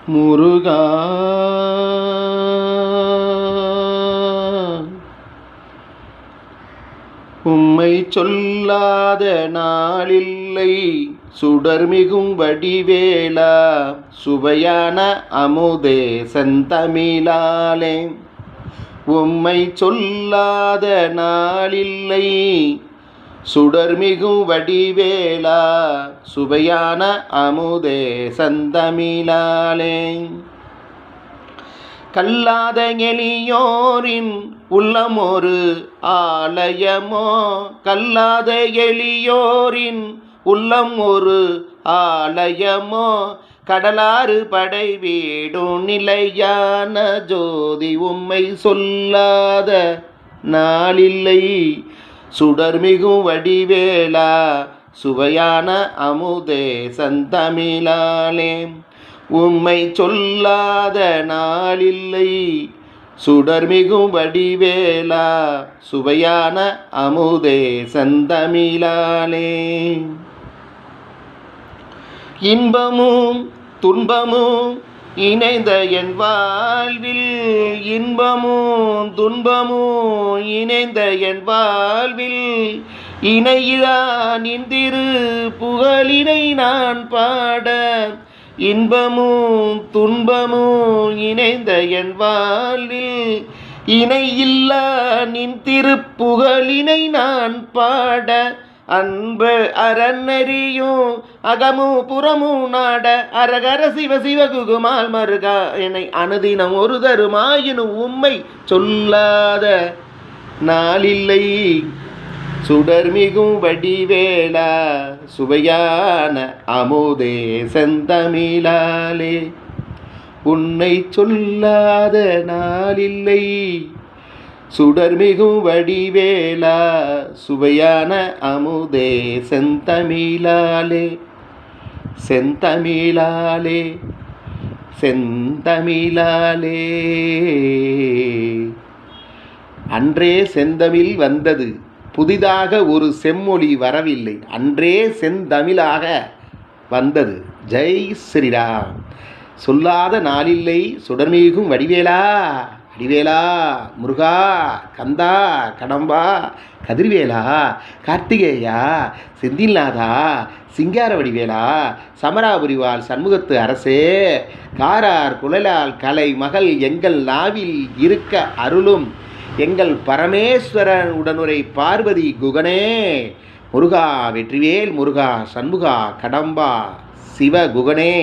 முருகா உம்மை சொல்லாத நாளில்லை, சுடர்மிகும் வடிவேலா சுவையான அமுதே செந்தமிழாலே. உம்மை சொல்லாத நாளில்லை, சுடர்மிகும் வடிவேலா சுவையான அமுதே செந்தமிழாலே. கல்லாத எளியோரின் உள்ளம் ஒரு ஆலயமோ, கல்லாத எளியோரின் உள்ளம் ஒரு ஆலயமோ, கடலாறு படை வீடும் நிலையான ஜோதி. உம்மை சொல்லாத நாளில்லை, சுடர்மிகும் வடிவேலா சுவையான அமுதே செந்தமிழாலே. உம்மை சொல்லாத நாளில்லை, சுடர்மிகும் வடிவேலா சுவையான அமுதே செந்தமிழாலே. இன்பமும் துன்பமும் இணைந்த என் வாழ்வில், இன்பமும் துன்பமும் இணைந்த என் வாழ்வில், இணையிலா நின் திரு புகழினை நான் பாட. இன்பமும் துன்பமும் இணைந்த என் வாழ்வில், இணையில்லா நின் திருப்புகழினை நான் பாட. அன்பு அறநெறியும் அகமும் புறமும் நாட, அரகர சிவ சிவ குகுமால் மருகா என்னை அனுதினம் ஒரு தருமாயினும் உம்மை சொல்லாத நாளில்லை, சுடர்மிகும் வடிவேலா சுவையான அமுதே செந்தமிழாலே. உன்னை சொல்லாத நாளில்லை, சுடர்மிகும் வடிவேலா சுவையான அமுதே செந்தமிழாலே. செந்தமிழாலே செந்தமிழாலே. அன்றே செந்தமிழ் வந்தது, புதிதாக ஒரு செம்மொழி வரவில்லை. அன்றே செந்தமிழாக வந்தது. ஜெய் ஸ்ரீராம். சொல்லாத நாளில்லை, சுடர்மிகும் வடிவேலா வடிவேலா முருகா கந்தா கடம்பா கதிர்வேலா கார்த்திகேயா செந்தில்நாதா சிங்கார வடிவேலா சமராபுரிவாள் சண்முகத்து அரசே, காரார் குழலால் கலை மகள் எங்கள் நாவில் இருக்க அருளும் எங்கள் பரமேஸ்வரன் உடனுரை பார்வதி குகனே. முருகா வெற்றிவேல் முருகா சண்முகா கடம்பா சிவ குகனே.